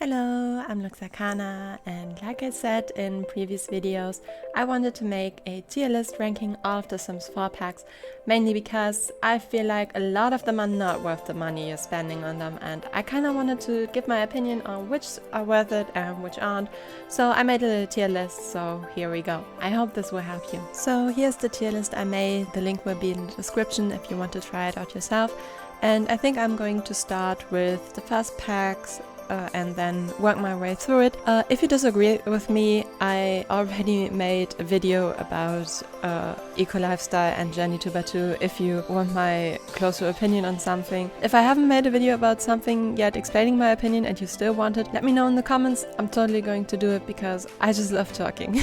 Hello, I'm Luxakana, and like I said in previous videos, I wanted to make a tier list ranking all of the Sims 4 packs, mainly because I feel like a lot of them are not worth the money you're spending on them, and I kind of wanted to give my opinion on which are worth it and which aren't, so I made a little tier list, so here we go. I hope this will help you. So here's the tier list I made, the link will be in the description if you want to try it out yourself, and I think I'm going to start with the first packs and then work my way through it. If you disagree with me, I already made a video about eco lifestyle and JennyTuber 2 if you want my closer opinion on something. If I haven't made a video about something yet explaining my opinion and you still want it, let me know in the comments. I'm totally going to do it because I just love talking.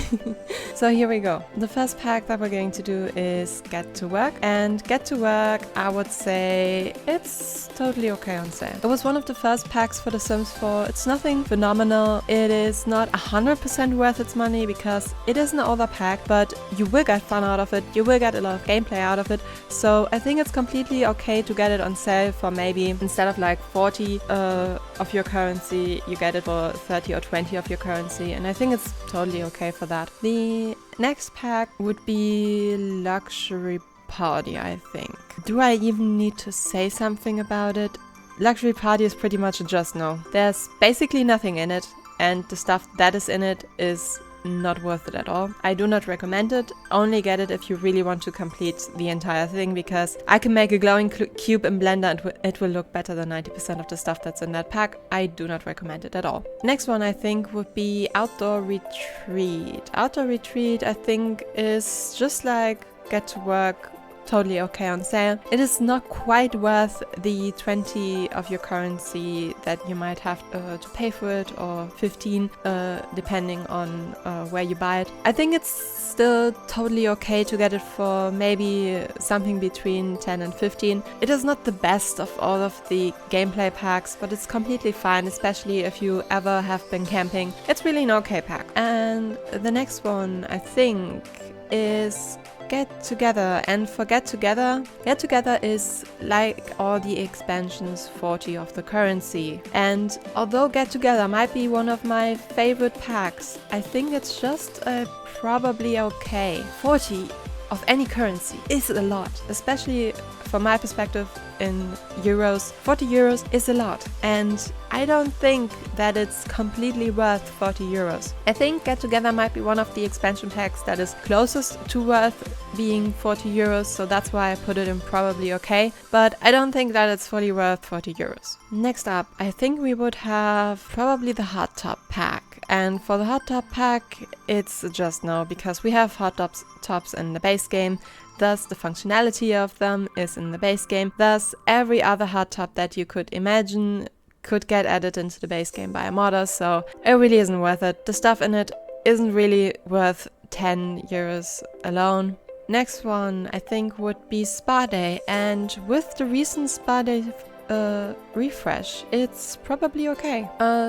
So here we go. The first pack that we're going to do is Get to Work, and Get to Work, I would say it's totally okay on sale. It was one of the first packs for The Sims 4. It's nothing phenomenal. It is not 100% worth its money because it is an older pack, but you will get fun out of it. You will get a lot of gameplay out of it. So I think it's completely okay to get it on sale for maybe instead of like 40 of your currency, you get it for 30 or 20 of your currency. And I think it's totally okay for that. The next pack would be Luxury Party, I think. Do I even need to say something about it? Luxury Party is pretty much a just no. There's basically nothing in it, and the stuff that is in it is not worth it at all. I do not recommend it. Only get it if you really want to complete the entire thing, because I can make a glowing cube in Blender and it will look better than 90% of the stuff that's in that pack. I do not recommend it at all. Next one I think would be Outdoor Retreat. Outdoor Retreat I think is just like Get to Work, totally okay on sale. It is not quite worth the 20 of your currency that you might have to pay for it, or 15 depending on where you buy it. I think it's still totally okay to get it for maybe something between 10 and 15. It is not the best of all of the gameplay packs, but it's completely fine, especially if you ever have been camping. It's really an okay pack. And the next one I think is Get Together, and for Get Together is like all the expansions 40 of the currency. And although Get Together might be one of my favorite packs, I think it's just probably okay. 40 of any currency is a lot, especially from my perspective in euros. 40 euros is a lot, and I don't think that it's completely worth 40 euros. I think Get Together might be one of the expansion packs that is closest to worth being 40 euros, so that's why I put it in probably okay, but I don't think that it's fully worth 40 euros. Next up, I think we would have probably the Hot Top pack. And for the Hot Top pack, it's just no, because we have hot tops in the base game. Thus, the functionality of them is in the base game. Thus, every other hot top that you could imagine could get added into the base game by a modder, so it really isn't worth it. The stuff in it isn't really worth 10 euros alone. Next one, I think, would be Spa Day, and with the recent Spa Day refresh, it's probably okay.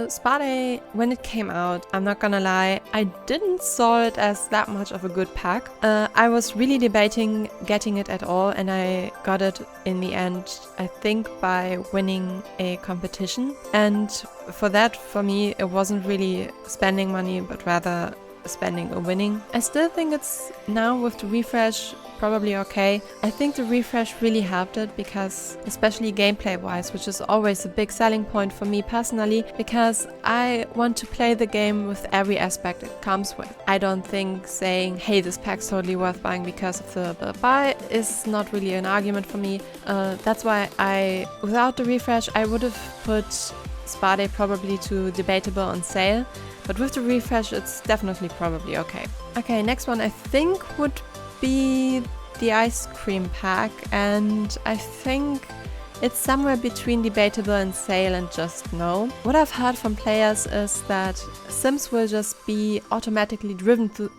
Spa Day, when it came out, I'm not gonna lie, I didn't saw it as that much of a good pack. I was really debating getting it at all, and I got it in the end, I think by winning a competition. And for that, for me, it wasn't really spending money, but rather spending or winning. I still think it's now with the refresh probably okay. I think the refresh really helped it, because especially gameplay wise, which is always a big selling point for me personally, because I want to play the game with every aspect it comes with. I don't think saying, hey, this pack's totally worth buying because of the buy is not really an argument for me. That's why without the refresh, I would have put Spa Day probably to debatable on sale, but with the refresh, it's definitely probably okay. Okay, next one I think would be the ice cream pack, and I think it's somewhere between debatable and sale and just no. What I've heard from players is that Sims will just be automatically driven to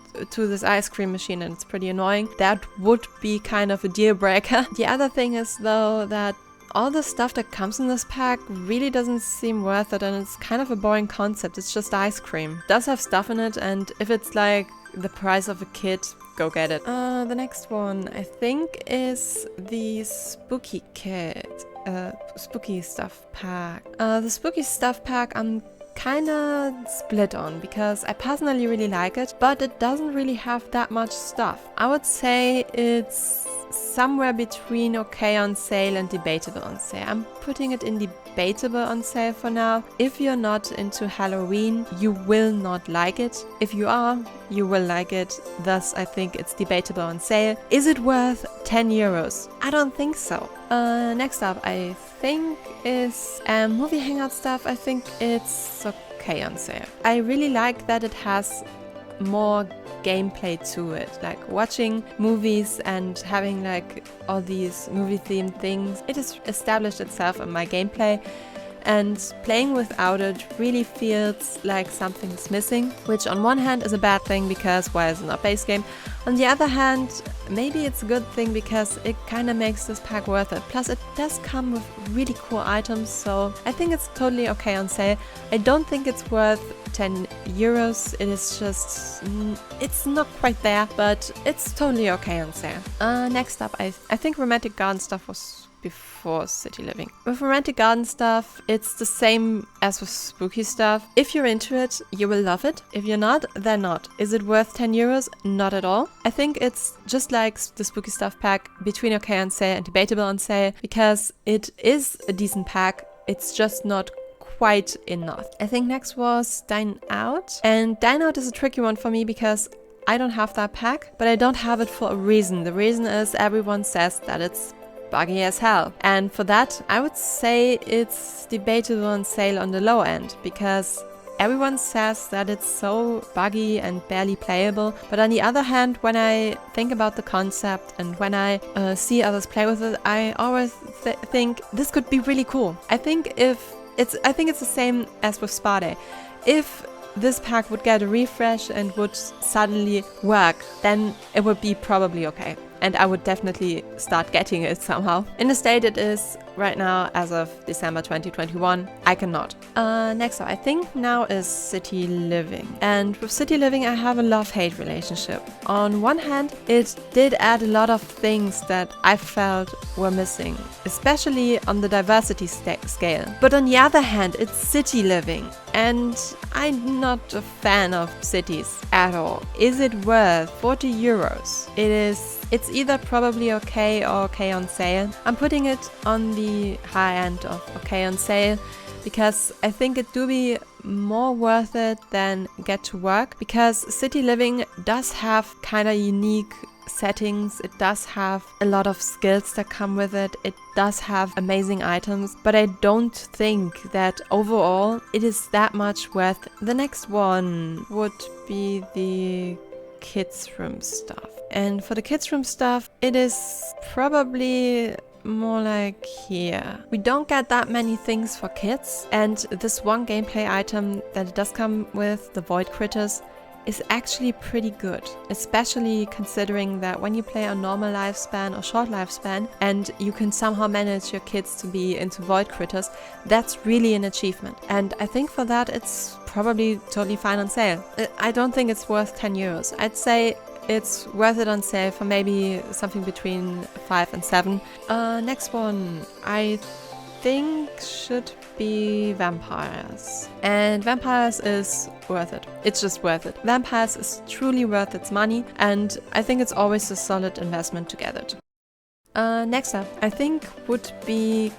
this ice cream machine, and it's pretty annoying. That would be kind of a deal breaker. The other thing is though that all the stuff that comes in this pack really doesn't seem worth it, and it's kind of a boring concept. It's just ice cream. It does have stuff in it, and if it's like the price of a kid, go get it. The next one I think is the Spooky Kit. Spooky Stuff pack. The Spooky Stuff pack I'm kinda split on, because I personally really like it, but it doesn't really have that much stuff. I would say it's somewhere between okay on sale and debatable on sale. I'm putting it in debatable on sale for now. If you're not into Halloween, you will not like it. If you are, you will like it. Thus, I think it's debatable on sale. Is it worth 10 euros? I don't think so. Next up, I think is movie Hangout stuff. I think it's okay on sale. I really like that it has more gameplay to it, like watching movies and having like all these movie themed things. It has established itself in my gameplay, and playing without it really feels like something's missing, which on one hand is a bad thing because why is it not base game? On the other hand, maybe it's a good thing because it kind of makes this pack worth it. Plus it does come with really cool items, so I think it's totally okay on sale. I don't think it's worth 10 euros. It is just, it's not quite there, but it's totally okay on sale. Next up, I think Romantic Garden stuff was before City Living. With Romantic Garden stuff, it's the same as with spooky stuff. If you're into it, you will love it. If you're not, then not. Is it worth 10 euros? Not at all. I think it's just like the spooky stuff pack, between okay on sale and debatable on sale, because it is a decent pack. It's just not quite enough. I think next was Dine Out. And Dine Out is a tricky one for me because I don't have that pack, but I don't have it for a reason. The reason is everyone says that it's buggy as hell. And for that, I would say it's debatable on sale on the low end, because everyone says that it's so buggy and barely playable. But on the other hand, when I think about the concept and when I see others play with it, I always think this could be really cool. I think it's the same as with Spa Day. If this pack would get a refresh and would suddenly work, then it would be probably okay. And I would definitely start getting it somehow. In the state it is right now, as of December 2021, I cannot. Next up, I think now is City Living. And with City Living, I have a love-hate relationship. On one hand, it did add a lot of things that I felt were missing, especially on the diversity scale. But on the other hand, it's City Living, and I'm not a fan of cities at all. Is it worth 40 euros? It's either probably okay or okay on sale. I'm putting it on the high end of okay on sale because I think it do be more worth it than Get to Work, because City Living does have kind of unique settings. It does have a lot of skills that come with it. It does have amazing items, but I don't think that overall it is that much worth. The next one would be the kids room stuff. And for the kids room stuff, it is probably more like here. We don't get that many things for kids, and this one gameplay item that it does come with, the void critters, is actually pretty good, especially considering that when you play on normal lifespan or short lifespan and you can somehow manage your kids to be into void critters, that's really an achievement. And I think for that it's probably totally fine on sale. I don't think it's worth 10 euros. I'd say it's worth it on sale for maybe something between 5 and 7. Next one, I think should be Vampires. And Vampires is worth it. It's just worth it. Vampires is truly worth its money, and I think it's always a solid investment to get it. Next up, I think would be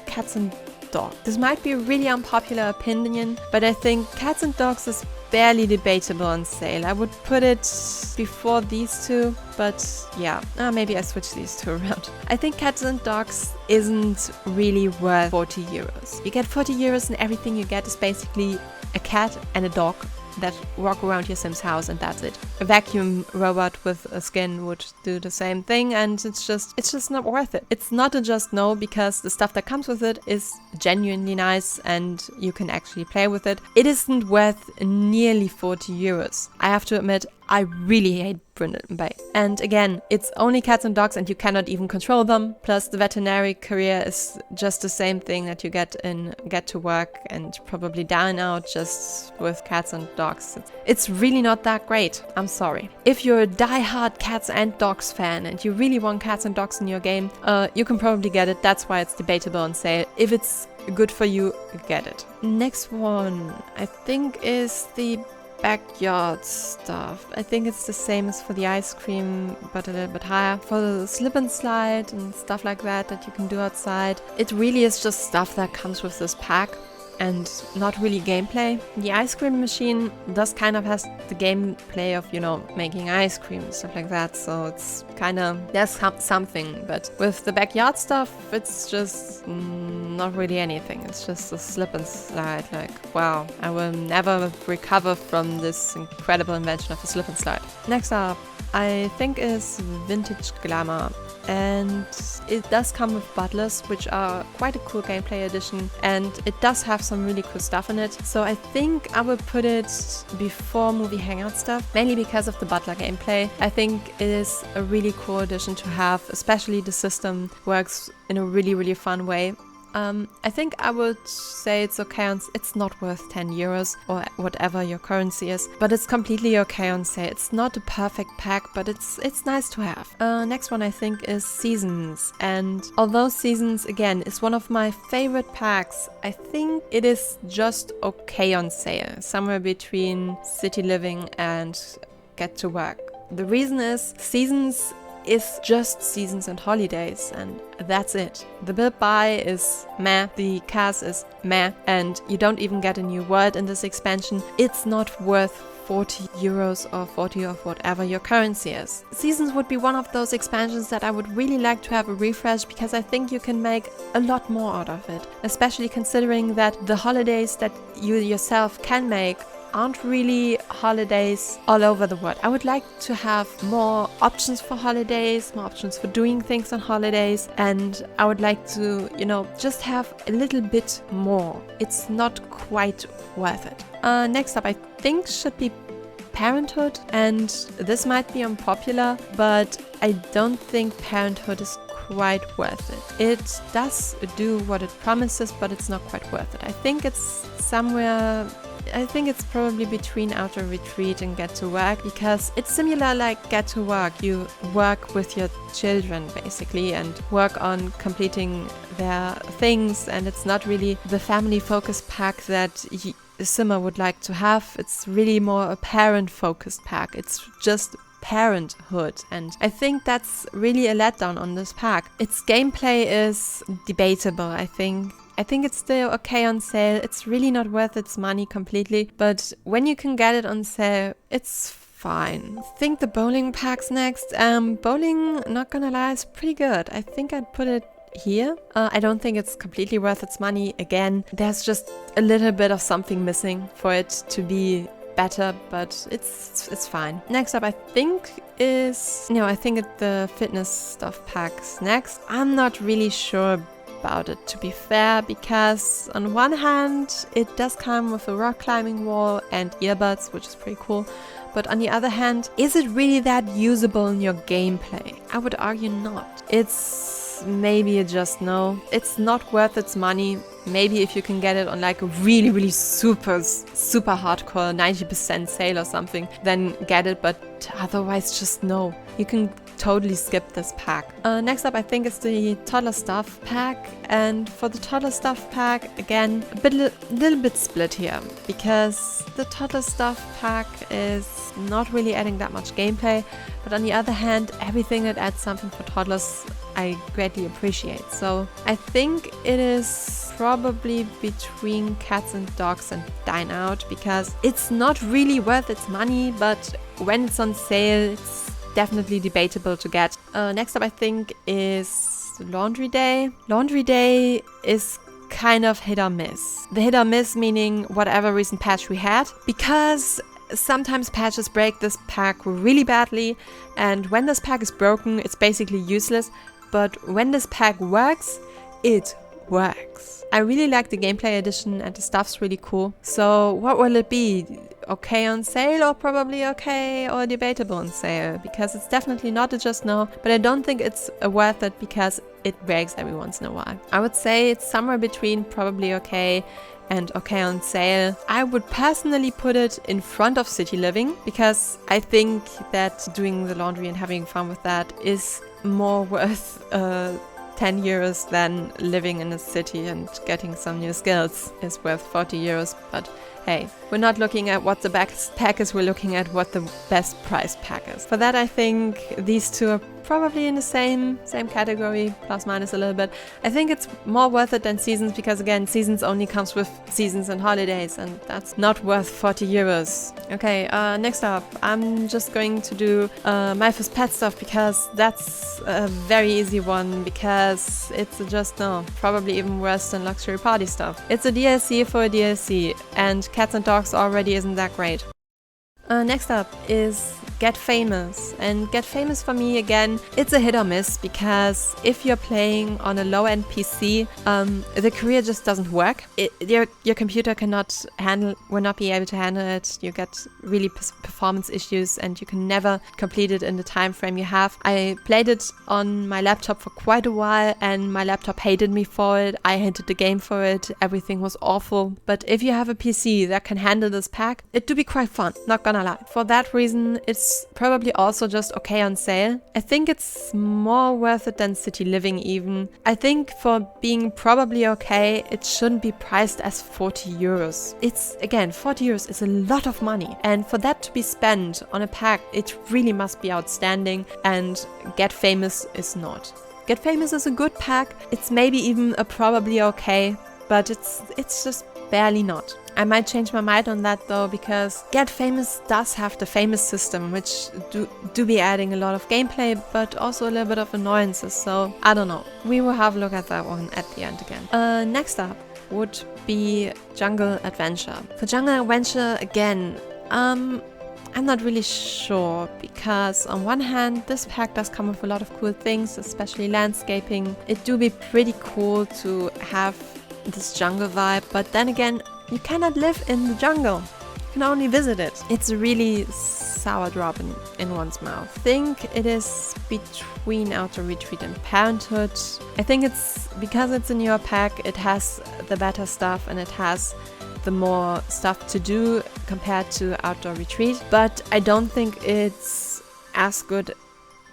Cats and Dogs. This might be a really unpopular opinion, but I think Cats and Dogs is barely debatable on sale. I would put it before these two, but yeah, maybe I switch these two around. I think Cats and Dogs isn't really worth 40 euros. You get 40 euros and everything you get is basically a cat and a dog that walk around your Sims house, and that's it. A vacuum robot with a skin would do the same thing, and it's just not worth it. It's not a just no, because the stuff that comes with it is genuinely nice and you can actually play with it. It isn't worth nearly 40 euros. I have to admit, I really hate Mumbai. And again, it's only cats and dogs and you cannot even control them. Plus the veterinary career is just the same thing that you get in Get to Work and probably Dine Out, just with cats and dogs. It's really not that great. I'm sorry. If you're a die-hard cats and dogs fan and you really want cats and dogs in your game, you can probably get it. That's why it's debatable on sale. If it's good for you, get it. Next one, I think, is the backyard stuff. I think it's the same as for the ice cream, but a little bit higher. For the slip and slide and stuff like that you can do outside. It really is just stuff that comes with this pack and not really gameplay. The ice cream machine does kind of has the gameplay of, you know, making ice cream and stuff like that, so it's kind of, there's something. But with the backyard stuff, it's just not really anything. It's just a slip and slide. Like, wow, I will never recover from this incredible invention of a slip and slide. Next up, I think, is Vintage Glamour. And it does come with butlers, which are quite a cool gameplay addition, and it does have some really cool stuff in it. So I think I will put it before movie Hangout stuff, mainly because of the butler gameplay. I think it is a really cool addition to have, especially the system works in a really fun way. I think I would say it's okay on, it's not worth 10 euros or whatever your currency is, but it's completely okay on sale. It's not a perfect pack, but it's nice to have. Next one I think is Seasons, and although Seasons again is one of my favorite packs, I think it is just okay on sale, somewhere between City Living and Get to Work. The reason is Seasons is just seasons and holidays, and that's it. The build buy is meh, the cast is meh, and you don't even get a new world in this expansion. It's not worth 40 euros or 40 of whatever your currency is. Seasons would be one of those expansions that I would really like to have a refresh, because I think you can make a lot more out of it, especially considering that the holidays that you yourself can make aren't really holidays all over the world. I would like to have more options for holidays, more options for doing things on holidays, and I would like to, you know, just have a little bit more. It's not quite worth it. Next up, I think, should be Parenthood, and this might be unpopular, but I don't think Parenthood is quite worth it. It does do what it promises, but it's not quite worth it. I think it's somewhere, I think it's probably between Outer Retreat and Get to Work, because it's similar like Get to Work. You work with your children basically and work on completing their things, and it's not really the family focused pack that Simmer would like to have. It's really more a parent focused pack. It's just Parenthood, and I think that's really a letdown on this pack. Its gameplay is debatable, I think. I think it's still okay on sale. It's really not worth its money completely, but when you can get it on sale, it's fine. I think the bowling pack's next. Bowling, not gonna lie, is pretty good. I think I'd put it here. I don't think it's completely worth its money. Again, there's just a little bit of something missing for it to be better, but it's fine. Next up, I think, is, I think the fitness stuff pack's next. I'm not really sure about it, to be fair, because on one hand it does come with a rock climbing wall and earbuds, which is pretty cool, but on the other hand, is it really that usable in your gameplay? I would argue not. It's maybe a just no. It's not worth its money. Maybe if you can get it on like a really super hardcore 90% sale or something, then get it, but otherwise just no. You can totally skip this pack. Next up, I think, is the Toddler Stuff pack, and for the Toddler Stuff pack, again, a little bit split here, because the Toddler Stuff pack is not really adding that much gameplay, but on the other hand, everything that adds something for toddlers I greatly appreciate. So I think it is probably between Cats and Dogs and Dine Out, because it's not really worth its money, but when it's on sale, it's definitely debatable to get. Next up, I think, is Laundry Day. Laundry Day is kind of hit or miss. The hit or miss meaning whatever recent patch we had, because sometimes patches break this pack really badly, and when this pack is broken, it's basically useless. But when this pack works, it works. I really like the gameplay edition, and the stuff's really cool. So what will it be? Okay on sale, or probably okay or debatable on sale? Because it's definitely not a just no, but I don't think it's worth it because it breaks every once in a while. I would say it's somewhere between probably okay and okay on sale. I would personally put it in front of City Living, because I think that doing the laundry and having fun with that is more worth 10 euros, then living in a city and getting some new skills is worth 40 euros. But hey, we're not looking at what the best pack is, we're looking at what the best price pack is. For that, I think these two are probably in the same category, plus minus a little bit. I think it's more worth it than Seasons because, again, Seasons only comes with seasons and holidays, and that's not worth 40 euros. Okay, next up, I'm just going to do my first pet stuff because that's a very easy one, because it's just, probably even worse than luxury party stuff. It's a DLC for a DLC, and cats and dogs already isn't that great. Next up is Get Famous. And Get Famous for me, again, it's a hit or miss, because if you're playing on a low-end PC, the career just doesn't work. Your computer will not be able to handle it. You get really performance issues and you can never complete it in the time frame you have. I played it on my laptop for quite a while and my laptop hated me for it. I hated the game for it. Everything was awful. But if you have a PC that can handle this pack, it do be quite fun, not gonna lie. For that reason, it's probably also just okay on sale. I think it's more worth it than City Living even. I think for being probably okay, it shouldn't be priced as 40 euros. It's, again, 40 euros is a lot of money. And for that to be spent on a pack, it really must be outstanding, and Get Famous is not. Get Famous is a good pack. It's maybe even a probably okay, but it's just barely not. I might change my mind on that though, because Get Famous does have the famous system, which do be adding a lot of gameplay, but also a little bit of annoyances, so I don't know. We will have a look at that one at the end again. Next up would be Jungle Adventure. For Jungle Adventure, again, I'm not really sure, because on one hand, this pack does come with a lot of cool things, especially landscaping. It do be pretty cool to have this jungle vibe, but then again, you cannot live in the jungle. You can only visit it. It's a really sour drop in one's mouth. I think it is between Outdoor Retreat and Parenthood. I think it's because it's a newer pack, it has the better stuff and it has the more stuff to do compared to Outdoor Retreat, but I don't think it's as good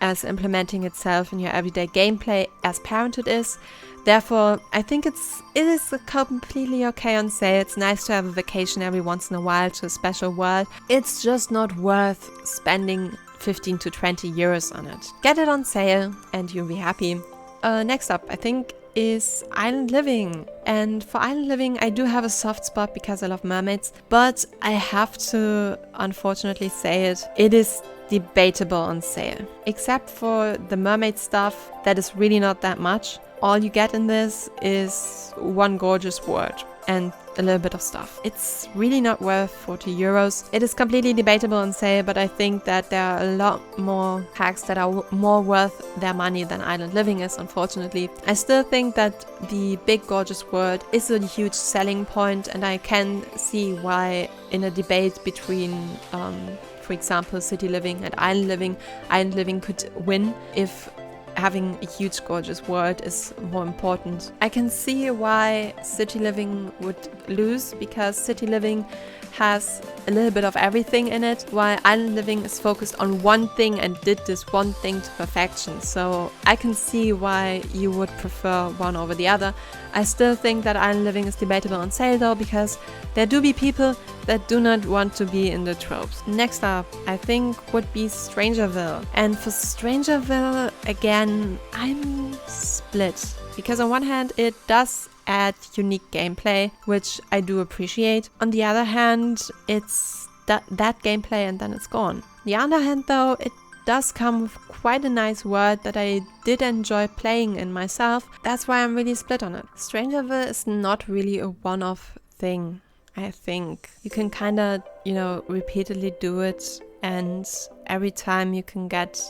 as implementing itself in your everyday gameplay as Parenthood is. Therefore, I think it is completely okay on sale. It's nice to have a vacation every once in a while to a special world. It's just not worth spending 15 to 20 euros on it. Get it on sale and you'll be happy. Next up, I think, is Island Living. And for Island Living, I do have a soft spot because I love mermaids, but I have to unfortunately say it is debatable on sale. Except for the mermaid stuff, that is really not that much. All you get in this is one gorgeous word and a little bit of stuff. It's really not worth 40 euros. It is completely debatable on sale, but I think that there are a lot more packs that are more worth their money than Island Living is, unfortunately. I still think that the big gorgeous word is a huge selling point, and I can see why in a debate between for example, City Living and Island Living could win if having a huge gorgeous world is more important. I can see why City Living would lose, because City Living has a little bit of everything in it, while Island Living is focused on one thing and did this one thing to perfection. So I can see why you would prefer one over the other. I still think that Island Living is debatable on sale though, because there do be people that do not want to be in the tropes. Next up, I think, would be Strangerville. And for Strangerville, again, I'm split. Because on one hand, it does add unique gameplay, which I do appreciate. On the other hand, it's that gameplay and then it's gone. On the other hand though, it does come with quite a nice world that I did enjoy playing in myself. That's why I'm really split on it. Strangerville is not really a one-off thing, I think. You can kind of, repeatedly do it, and every time you can get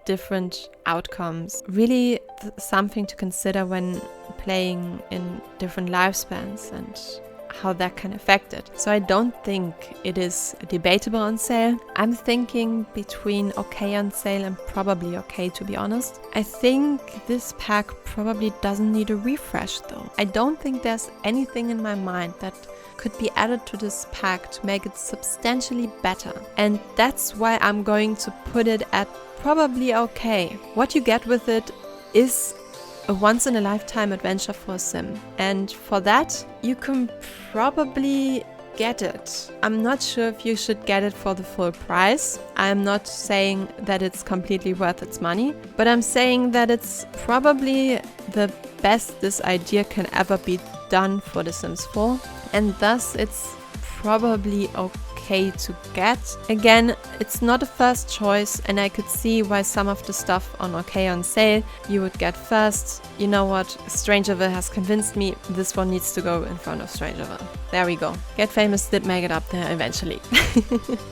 different outcomes. Really something to consider when playing in different lifespans and how that can affect it. So I don't think it is debatable on sale. I'm thinking between okay on sale and probably okay, to be honest. I think this pack probably doesn't need a refresh though. I don't think there's anything in my mind that could be added to this pack to make it substantially better. And that's why I'm going to put it at probably okay. What you get with it is a once-in-a-lifetime adventure for a sim. And for that, you can probably get it. I'm not sure if you should get it for the full price. I'm not saying that it's completely worth its money, but I'm saying that it's probably the best this idea can ever be done for The Sims 4, and thus it's probably okay to get. Again, it's not a first choice, and I could see why some of the stuff on OK on sale you would get first. You know what? Strangerville has convinced me. This one needs to go in front of Strangerville. There we go. Get Famous did make it up there eventually.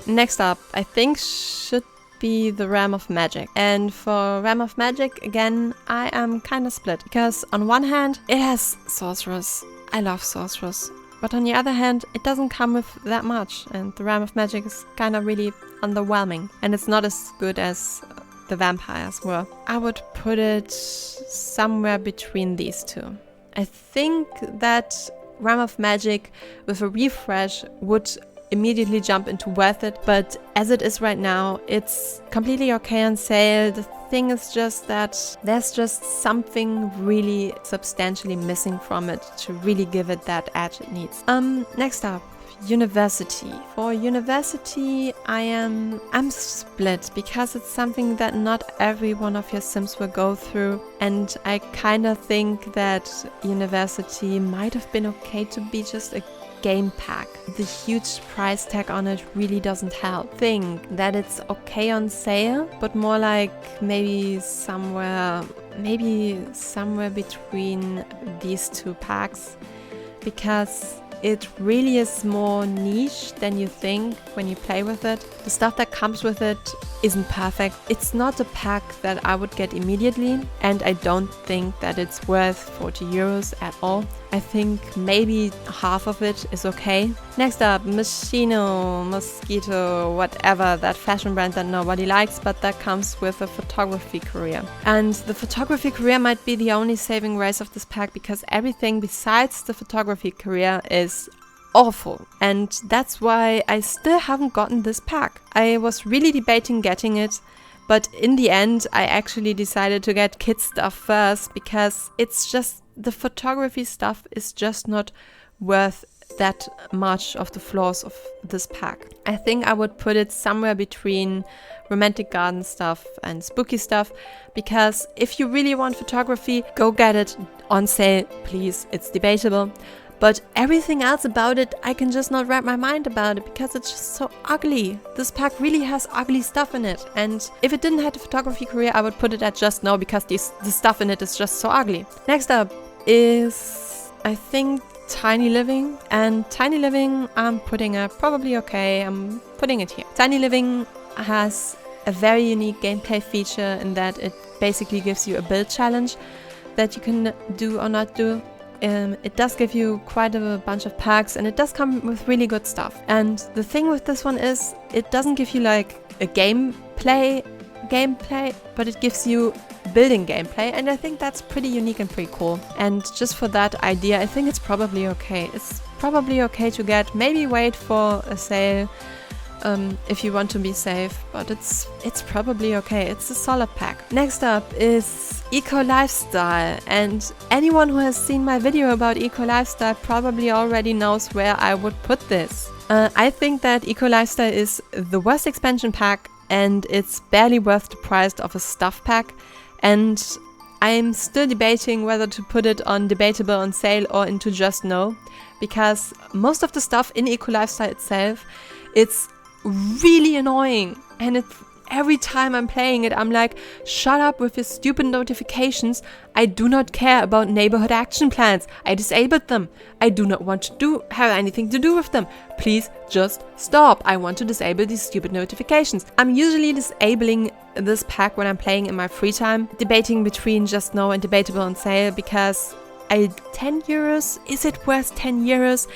Next up, I think should be the Realm of Magic. And for Realm of Magic, again, I am kind of split. Because on one hand, it has Sorceress. I love Sorceress. But on the other hand, it doesn't come with that much, and the Realm of Magic is kind of really underwhelming, and it's not as good as the vampires were. I would put it somewhere between these two. I think that Realm of Magic with a refresh would immediately jump into worth it, but as it is right now, it's completely okay on sale. The thing is just that there's just something really substantially missing from it to really give it that edge it needs. Next up, University. For University, I'm split because it's something that not every one of your Sims will go through, and I kind of think that University might have been okay to be just a game pack. The huge price tag on it really doesn't help. Think that it's okay on sale, but more like maybe somewhere between these two packs, because it really is more niche than you think when you play with it. The stuff that comes with it isn't perfect. It's not a pack that I would get immediately, and I don't think that it's worth 40 euros at all. I think maybe half of it is okay. Next up, Missino Mosquito, whatever, that fashion brand that nobody likes, but that comes with a photography career. And the photography career might be the only saving grace of this pack, because everything besides the photography career is awful. And that's why I still haven't gotten this pack. I was really debating getting it, but in the end I actually decided to get kid stuff first, because it's just, the photography stuff is just not worth that much of the flaws of this pack. I think I would put it somewhere between romantic garden stuff and spooky stuff, because if you really want photography, go get it on sale, please. It's debatable. But everything else about it, I can just not wrap my mind about it, because it's just so ugly. This pack really has ugly stuff in it. And if it didn't have a photography career, I would put it at just no, because the stuff in it is just so ugly. Next up is, I think, Tiny Living. And Tiny Living, I'm putting a probably okay. I'm putting it here. Tiny Living has a very unique gameplay feature in that it basically gives you a build challenge that you can do or not do. It does give you quite a bunch of packs, and it does come with really good stuff. And the thing with this one is, it doesn't give you like a gameplay, but it gives you building gameplay, and I think that's pretty unique and pretty cool. And just for that idea, I think it's probably okay. It's probably okay to get. Maybe wait for a sale if you want to be safe, but it's probably okay. It's a solid pack. Next up is Eco Lifestyle, and anyone who has seen my video about Eco Lifestyle probably already knows where I would put this. I think that Eco Lifestyle is the worst expansion pack, and it's barely worth the price of a stuff pack, and I'm still debating whether to put it on debatable on sale or into just no, because most of the stuff in Eco Lifestyle itself, it's really annoying, and it's every time I'm playing it, I'm like, shut up with your stupid notifications. I do not care about neighborhood action plans. I disabled them. I do not want to have anything to do with them. Please just stop. I want to disable these stupid notifications. I'm usually disabling this pack when I'm playing in my free time, debating between just no and debatable on sale, because 10 euros, is it worth 10 euros?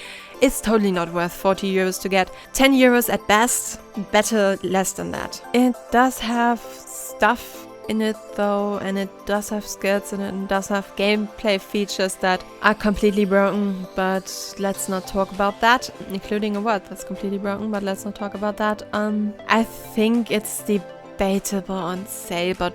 It's totally not worth 40 euros to get. 10 euros at best, better less than that. It does have stuff in it though, and it does have skills in it, and does have gameplay features that are completely broken, but let's not talk about that, including a word that's completely broken, but let's not talk about that. I think it's debatable on sale, but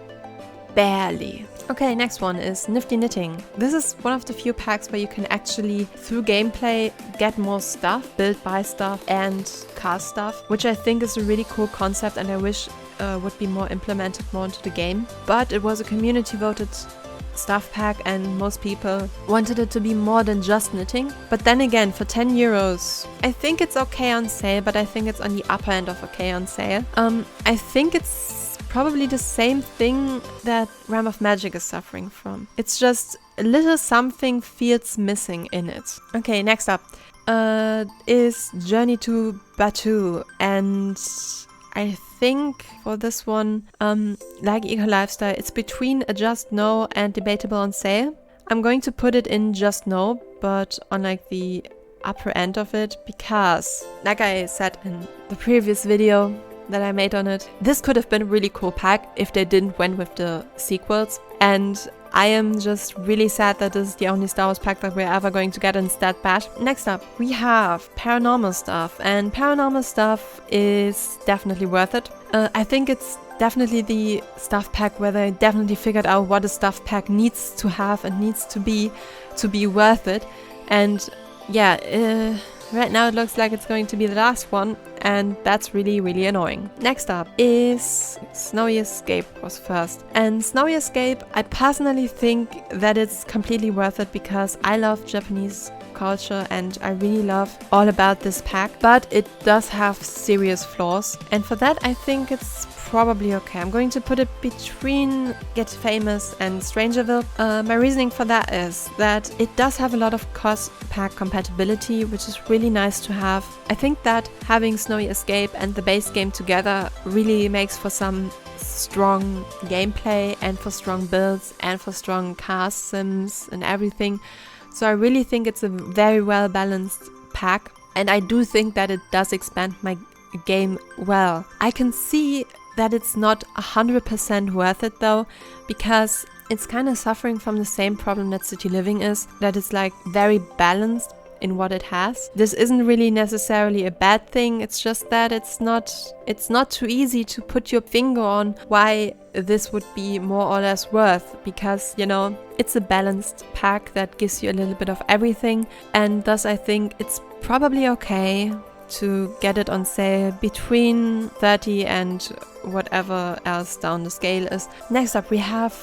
barely. Okay, next one is Nifty Knitting. This is one of the few packs where you can actually, through gameplay, get more stuff, build, buy stuff, and cast stuff, which I think is a really cool concept and I wish would be more implemented more into the game. But it was a community voted stuff pack and most people wanted it to be more than just knitting. But then again, for 10 euros, I think it's okay on sale, but I think it's on the upper end of okay on sale. I think it's probably the same thing that Realm of Magic is suffering from. It's just a little something feels missing in it. Okay, next up is Journey to Batu, and I think for this one, like Eco Lifestyle, it's between a just no and debatable on sale. I'm going to put it in just no, but on like the upper end of it, because like I said in the previous video that I made on it, this could have been a really cool pack if they didn't went with the sequels, and I am just really sad that this is the only Star Wars pack that we're ever going to get in that batch. Next up, we have Paranormal Stuff, and Paranormal Stuff is definitely worth it. I think it's definitely the stuff pack where they definitely figured out what a stuff pack needs to have and needs to be worth it. And yeah, right now it looks like it's going to be the last one, and that's really, really annoying. Next up is Snowy Escape was first. And Snowy Escape, I personally think that it's completely worth it because I love Japanese culture and I really love all about this pack, but it does have serious flaws. And for that, I think it's probably okay. I'm going to put it between Get Famous and Strangerville. My reasoning for that is that it does have a lot of cross pack compatibility, which is really nice to have. I think that having Snowy Escape and the base game together really makes for some strong gameplay and for strong builds and for strong cast sims and everything. So I really think it's a very well balanced pack, and I do think that it does expand my game well. I can see that it's not 100% worth it though, because it's kind of suffering from the same problem that City Living is, that it's like very balanced in what it has. This isn't really necessarily a bad thing, it's just that it's not too easy to put your finger on why this would be more or less worth, because, you know, it's a balanced pack that gives you a little bit of everything, and thus I think it's probably okay to get it on sale between 30 and whatever else down the scale is. Next up we have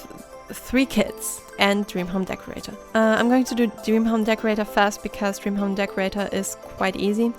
3 kits and Dream Home Decorator. I'm going to do Dream Home Decorator first because Dream Home Decorator is quite easy.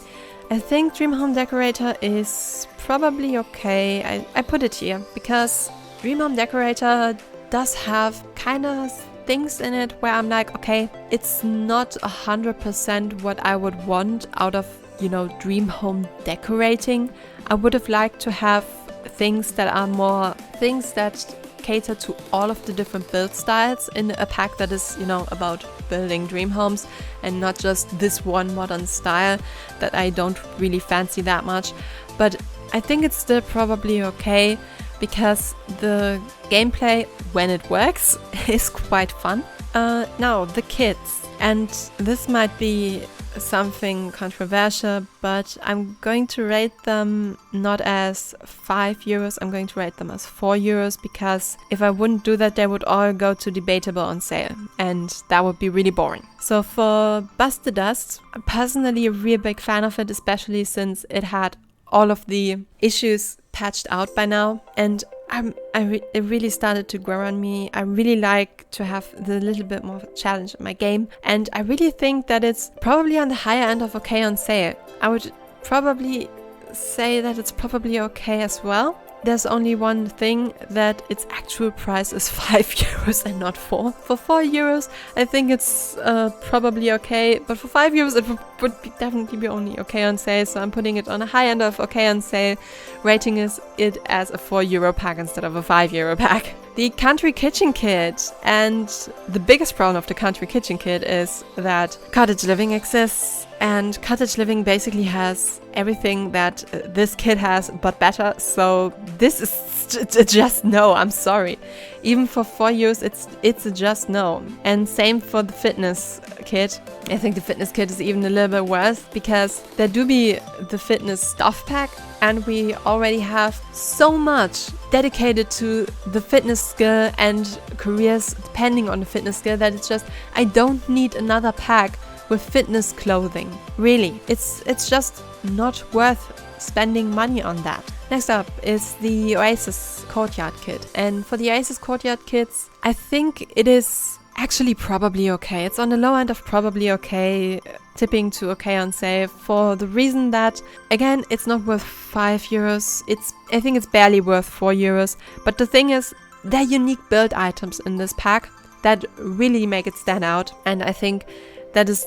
I think Dream Home Decorator is probably okay. I put it here because Dream Home Decorator does have kind of things in it where I'm like, okay, it's not 100% what I would want out of, you know, dream home decorating. I would have liked to have things that are more things that cater to all of the different build styles in a pack that is, you know, about building dream homes and not just this one modern style that I don't really fancy that much. But I think it's still probably okay because the gameplay, when it works, is quite fun. Now, the kits. And this might be something controversial, but I'm going to rate them not as 5 euros, I'm going to rate them as 4 euros, because if I wouldn't do that, they would all go to debatable on sale, and that would be really boring. So for Bust the Dust, I'm personally a real big fan of it, especially since it had all of the issues patched out by now, and it really started to grow on me. I really like to have the little bit more challenge in my game, and I really think that it's probably on the higher end of okay on sale. I would probably say that it's probably okay as well. There's only one thing, that its actual price is 5 euros and not 4. For 4 euros, I think it's probably okay, but for 5 euros it would definitely be only okay on sale, so I'm putting it on a high end of okay on sale, rating it as a 4 euro pack instead of a 5 euro pack. The Country Kitchen Kit, and the biggest problem of the Country Kitchen Kit is that Cottage Living exists, and Cottage Living basically has everything that this kit has, but better, so this is just no. I'm sorry. Even for €4, it's a just no. And same for the fitness kit. I think the fitness kit is even a little bit worse because there do be the fitness stuff pack, and we already have so much dedicated to the fitness skill and careers depending on the fitness skill that it's just, I don't need another pack with fitness clothing. Really, it's just not worth spending money on that. Next up is the Oasis Courtyard Kit. And for the Oasis Courtyard Kits, I think it is actually probably okay. It's on the low end of probably okay, tipping to okay on sale, for the reason that, again, it's not worth €5. I think it's barely worth €4. But the thing is, they're unique build items in this pack that really make it stand out. And I think that is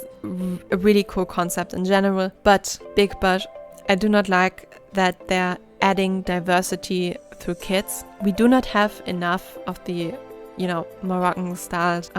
a really cool concept in general. But, big but, I do not like that they're adding diversity through kits. We do not have enough of the, Moroccan styled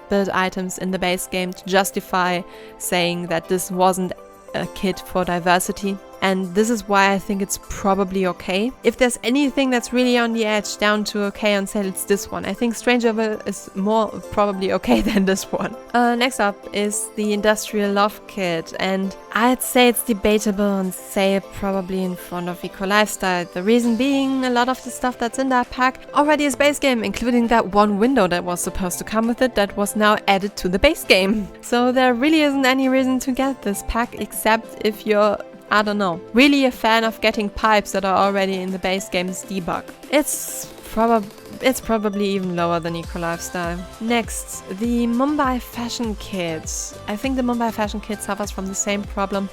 build items in the base game to justify saying that this wasn't a kit for diversity. And this is why I think it's probably okay. If there's anything that's really on the edge down to okay on sale, it's this one. I think Strangerville is more probably okay than this one. Next up is the Industrial Love Kit, and I'd say it's debatable on sale probably in front of Eco Lifestyle. The reason being, a lot of the stuff that's in that pack already is base game, including that one window that was supposed to come with it that was now added to the base game. So there really isn't any reason to get this pack except if you're, I don't know, really a fan of getting pipes that are already in the base game's debug. It's probably even lower than Eco Lifestyle. Next, the Mumbai Fashion Kit. I think the Mumbai Fashion Kit suffers from the same problem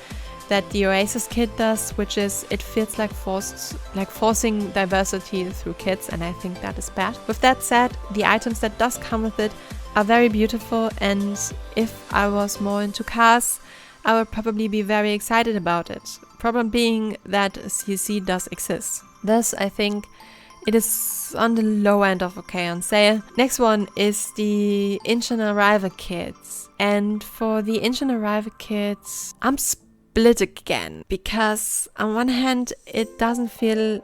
that the Oasis Kit does, which is it feels like forcing diversity through kits, and I think that is bad. With that said, the items that does come with it are very beautiful, and if I was more into cars, I would probably be very excited about it. Problem being that CC does exist. Thus, I think it is on the low end of okay on sale. Next one is the Engine Arrival Kits. And for the Engine Arrival Kits, I'm split again, because on one hand it doesn't feel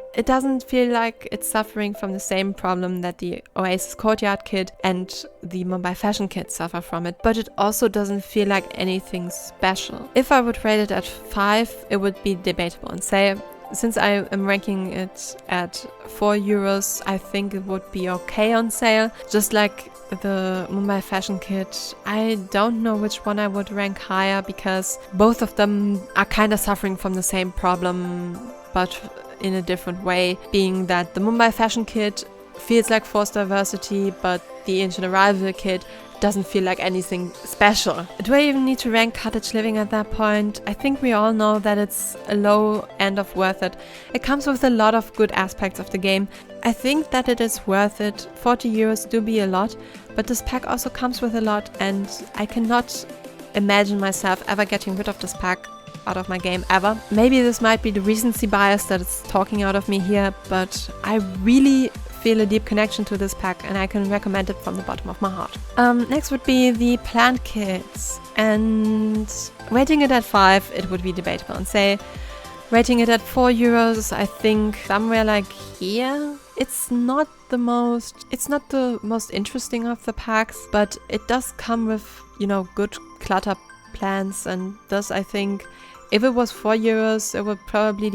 like it's suffering from the same problem that the Oasis Courtyard Kit and the Mumbai Fashion Kit suffer from it, but it also doesn't feel like anything special. If I would rate it at 5, it would be debatable on sale. Since I am ranking it at €4, I think it would be okay on sale. Just like the Mumbai Fashion Kit, I don't know which one I would rank higher, because both of them are kind of suffering from the same problem, but in a different way, being that the Mumbai Fashion Kit feels like forced diversity, but the Engine Arrival Kit doesn't feel like anything special. Do I even need to rank Cottage Living at that point? I think we all know that it's a low end of worth it. It comes with a lot of good aspects of the game. I think that it is worth it. €40 do be a lot, but this pack also comes with a lot, and I cannot imagine myself ever getting rid of this pack out of my game ever. Maybe this might be the recency bias that is talking out of me here, but I really feel a deep connection to this pack, and I can recommend it from the bottom of my heart. Next would be the plant kits, and rating it at 5, it would be debatable on sale. Rating it at €4, I think somewhere like here. It's not the most interesting of the packs, but it does come with, good clutter plants, and thus I think if it was €4, it would probably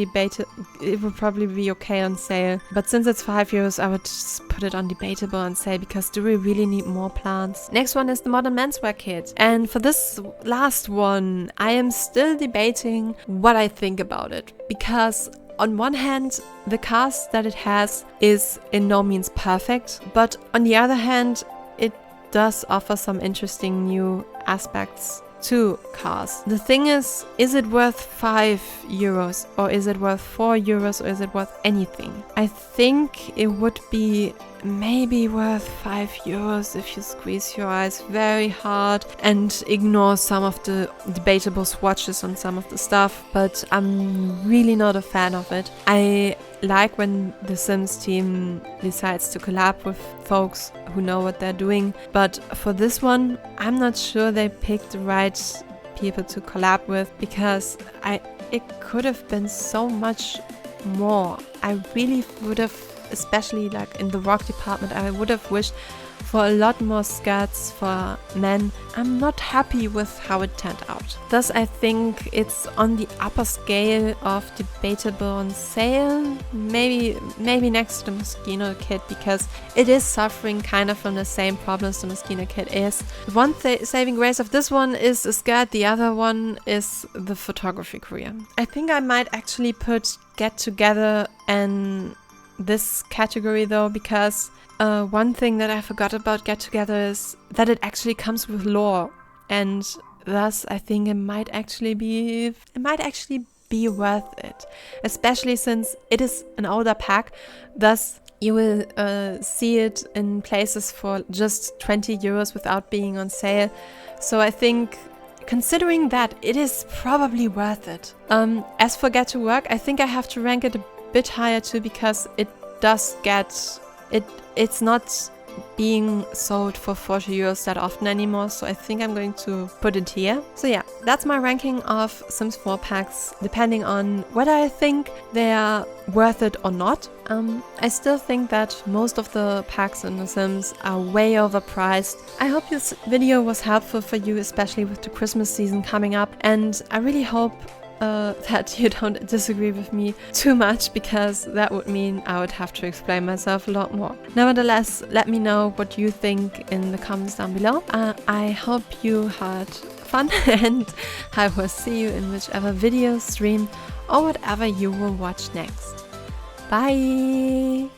be okay on sale. But since it's €5, I would just put it on debatable on sale, because do we really need more plants? Next one is the Modern Menswear Kit. And for this last one, I am still debating what I think about it, because on one hand, the cast that it has is in no means perfect, but on the other hand, it does offer some interesting new aspects to cars. The thing is it worth €5 or is it worth €4 or is it worth anything? I think it would be maybe worth €5 if you squeeze your eyes very hard and ignore some of the debatable swatches on some of the stuff, but I'm really not a fan of it. I like when the Sims team decides to collab with folks who know what they're doing, but for this one, I'm not sure they picked the right people to collab with, because it could have been so much more. I really would have especially like in the rock department, I would have wished for a lot more skirts for men. I'm not happy with how it turned out. Thus, I think it's on the upper scale of debatable on sale. Maybe next to the Mosquito Kit, because it is suffering kind of from the same problems the Mosquito Kit is. One saving grace of this one is a skirt, the other one is the photography career. I think I might actually put Get Together in this category though, because one thing that I forgot about Get Together is that it actually comes with lore, and thus I think it might actually be worth it, especially since it is an older pack. Thus you will see it in places for just 20 euros without being on sale. So I think, considering that, it is probably worth it. As for Get to Work, I think I have to rank it a bit higher too, because it does get it's not being sold for 40 euros that often anymore, so I think I'm going to put it here. So yeah, that's my ranking of Sims 4 packs, depending on whether I think they are worth it or not. I still think that most of the packs in The Sims are way overpriced. I hope this video was helpful for you, especially with the Christmas season coming up, and I really hope that you don't disagree with me too much, because that would mean I would have to explain myself a lot more. Nevertheless, let me know what you think in the comments down below. I hope you had fun and I will see you in whichever video, stream or whatever you will watch next. Bye!